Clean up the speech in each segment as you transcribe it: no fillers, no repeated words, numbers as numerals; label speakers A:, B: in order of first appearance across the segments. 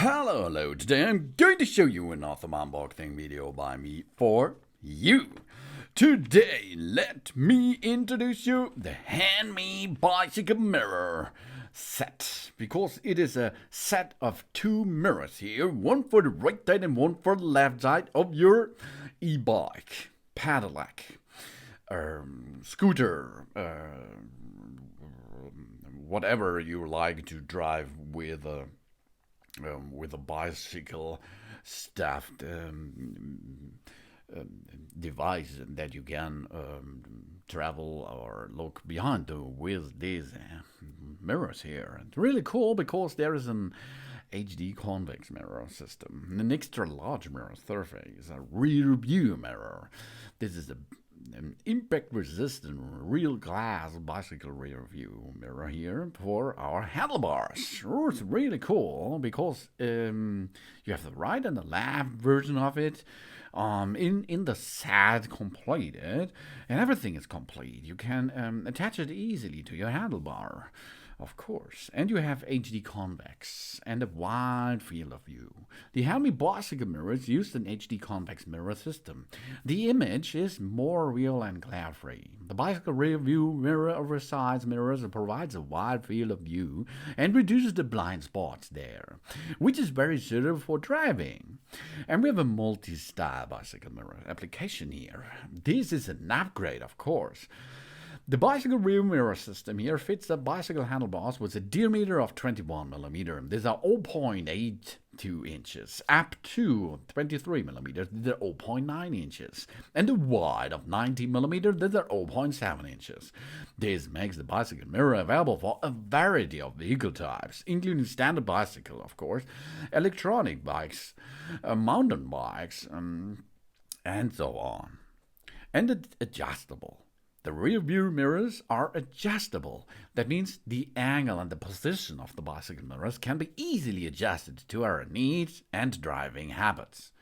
A: Hello. Today I'm going to show you another unboxing video by me for you. Today, let me introduce you the HENMI bicycle mirror set, because it is a set of two mirrors here, one for the right side and one for the left side of your e-bike, pedelec, scooter, whatever you like to drive with a bicycle stuffed device that you can travel or look behind with these mirrors here. It's really cool because there is an HD convex mirror system, an extra large mirror surface, a rear view mirror. This is an impact-resistant real glass bicycle rear view mirror here for our handlebars. Oh, it's really cool because you have the right and the left version of it in the set completed, and everything is complete. You can attach it easily to your handlebar, of course. And you have HD convex and a wide field of view. The HENMI bicycle mirrors use an HD convex mirror system. The image is more real and glare-free. The bicycle rear view mirror oversized mirrors provides a wide field of view and reduces the blind spots there, which is very suitable for driving. And we have a multi-style bicycle mirror application here. This is an upgrade, of course. The bicycle rear mirror system here fits the bicycle handlebars with a diameter of 21mm. These are 0.82 inches up to 23mm. These are 0.9 inches. And the wide of 90mm. These are 0.7 inches. This makes the bicycle mirror available for a variety of vehicle types, including standard bicycle, of course, electronic bikes, mountain bikes, and so on. And it's adjustable. The rear view mirrors are adjustable. That means the angle and the position of the bicycle mirrors can be easily adjusted to our needs and driving habits.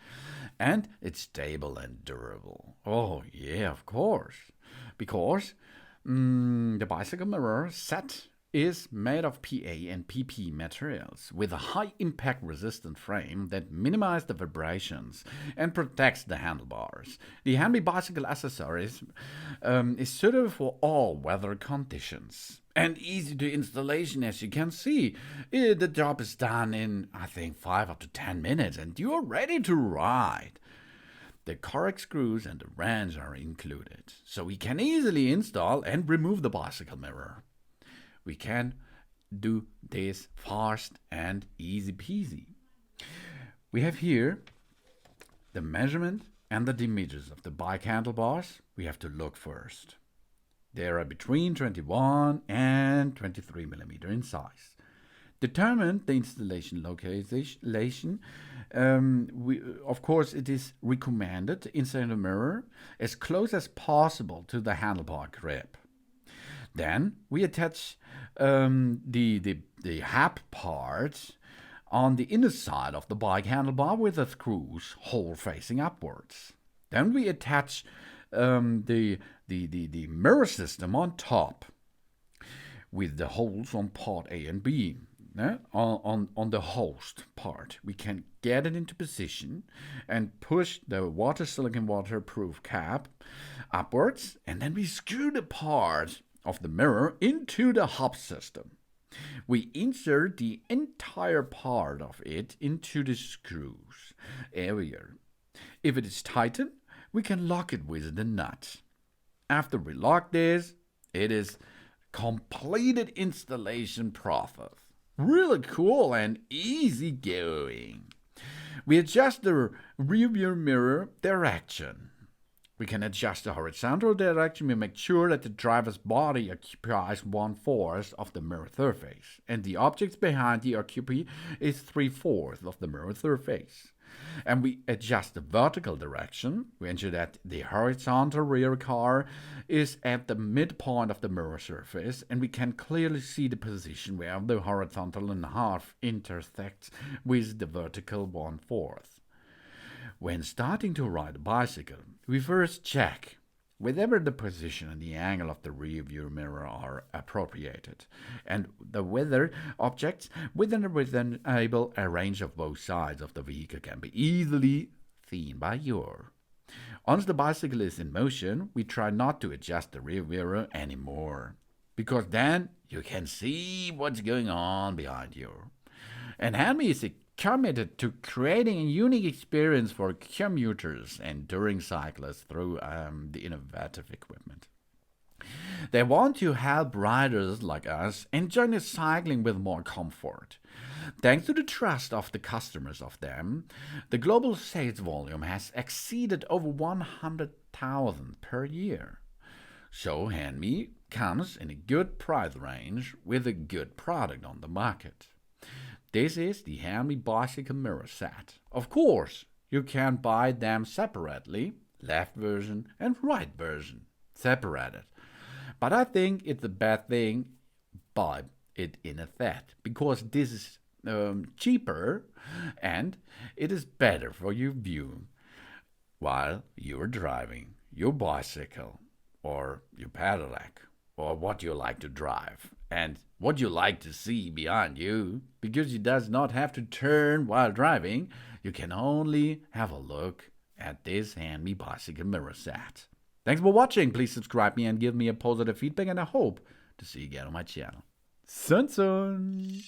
A: And it's stable and durable. Oh, yeah, of course. Because the bicycle mirror set is made of PA and PP materials with a high impact resistant frame that minimizes the vibrations and protects the handlebars. The HENMI bicycle accessories is suitable for all weather conditions and easy to installation. As you can see, the job is done in, I think, 5 up to 10 minutes and you're ready to ride. The correct screws and the wrench are included, so we can easily install and remove the bicycle mirror. We can do this fast and easy peasy. We have here the measurement and the diameters of the bike handlebars. We have to look first. They are between 21 and 23mm in size. Determine the installation location. Of course, it is recommended to insert the mirror as close as possible to the handlebar grip. Then we attach the hub part on the inner side of the bike handlebar with the screws, hole facing upwards. Then we attach the mirror system on top with the holes on part A and B. On the host part, we can get it into position and push the silicone waterproof cap upwards, and then we screw the part of the mirror into the hub system. We insert the entire part of it into the screws area. If it is tightened, we can lock it with the nut. After we lock this, it is completed installation process. Really cool and easy going. We adjust the rear view mirror direction. We can adjust the horizontal direction. We make sure that the driver's body occupies 1/4 of the mirror surface, and the objects behind the occupy is 3/4 of the mirror surface. And we adjust the vertical direction. We ensure that the horizontal rear car is at the midpoint of the mirror surface, and we can clearly see the position where the horizontal and half intersects with the vertical 1/4. When starting to ride a bicycle, we first check whenever the position and the angle of the rear view mirror are appropriated, and the weather objects within a range of both sides of the vehicle can be easily seen by you. Once the bicycle is in motion, we try not to adjust the rear mirror anymore, because then you can see what's going on behind you. And HENMI is committed to creating a unique experience for commuters and touring cyclists through the innovative equipment. They want to help riders like us enjoy the cycling with more comfort. Thanks to the trust of the customers of them, the global sales volume has exceeded over 100,000 per year. So HENMI comes in a good price range with a good product on the market. This is the HENMI bicycle mirror set. Of course, you can buy them separately, left version and right version, separated. But I think it's a bad thing buy it in a set, because this is cheaper and it is better for your view while you're driving your bicycle or your pedelec or what you like to drive and what you like to see behind you, because you does not have to turn while driving. You can only have a look at this HENMI bicycle mirror set. Thanks for watching. Please subscribe me and give me a positive feedback, and I hope to see you again on my channel. Sun sun!